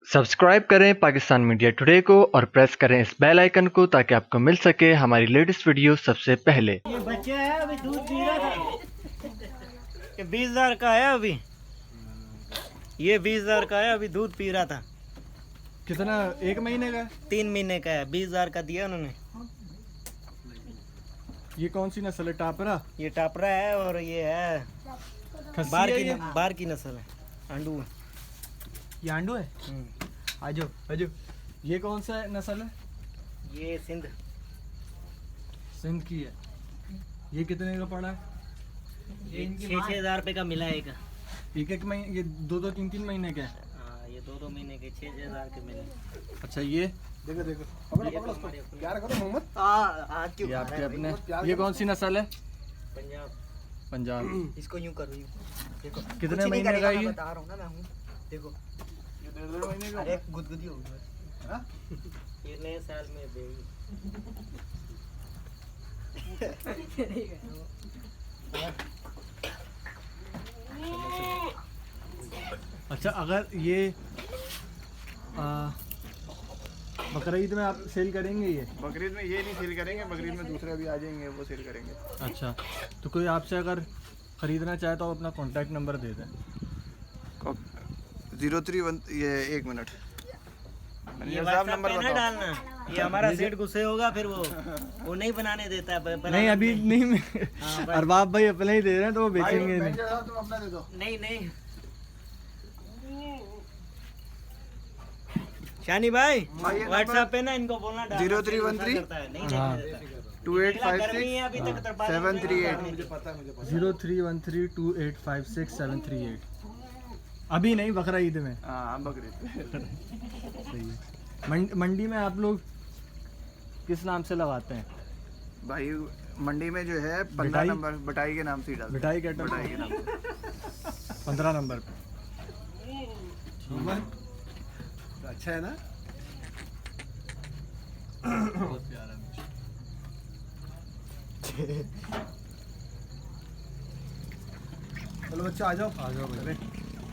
Subscribe करें Pakistan media today को और प्रेस करें इस बेल आइकन को ताकि आपको मिल सके हमारी लेटेस्ट वीडियो सबसे पहले। ये बच्चा है अभी दूध पी रहा था। ये 20,000 का है अभी। ये 20,000 का है अभी दूध पी रहा था। कितना? 1 महीने का? 3 महीने का है। 20,000 का दिया उन्होंने। ये कौन सी नस्ल है? टापरा? ये टापरा है और ये है खस्सी है ये? बार की नस्ल है। आंडू है। ये आंडू है? आजो आजो। ये कौन सा नस्ल है? ये सिंध सिंध की है। ये कितने का पड़ा है? ये 6,000 रुपये का मिला है। एक महीने? ये 2-3 महीने का है? हाँ, ये 2 महीने के 6,000 के मिले। अच्छा, ये देखो देखो पकड़ो पकड़ो उसको। प्यार करो मोहम्मद। ये आपके अपने। ये कौन सी नस्ल है? पंजाब। पंजाब। इसको यूं करो यूं। देखो कितने महीने का ये? बता रहा हूँ ना मैं हूँ। देखो ये 1.5 महीने का। अरे गुदगुदी हो गई। हाँ? ये नए साल में देगी। अच्छा, अगर ये बकरा ईद में आप सेल करेंगे ये? बकरीद में ये नहीं सेल करेंगे, बकरीद में दूसरे भी आ जाएंगे, वो सेल करेंगे। अच्छा, तो कोई आपसे अगर ख़रीदना चाहे तो आप अपना कॉन्टैक्ट नंबर दे दें। 031 ये 1 मिनट ये WhatsApp पे ना डालना। ये हमारा सेट गुस्से होगा फिर वो नहीं बनाने देता है। नहीं अभी नहीं मैं अरबाब भाई अपने ही दे रहे हैं तो वो बेचेंगे नहीं। तुम अपना दे दो। नहीं शानी भाई WhatsApp पे ना इनको बोलना 0313 2856 738। 03132856 अभी नहीं, बकरा ईद में। हाँ, बकरीद। सही है। मंडी में आप लोग किस नाम से लगाते हैं भाई मंडी में जो है 15 बिटाई? नंबर बटाई के नाम से ही डालते हैं। बिटाई कैटल? बटाई के नाम से 15 नंबर पे। अच्छा है ना। बहुत प्यारा है। चलो बच्चा आ जाओ आ जाओ भाई।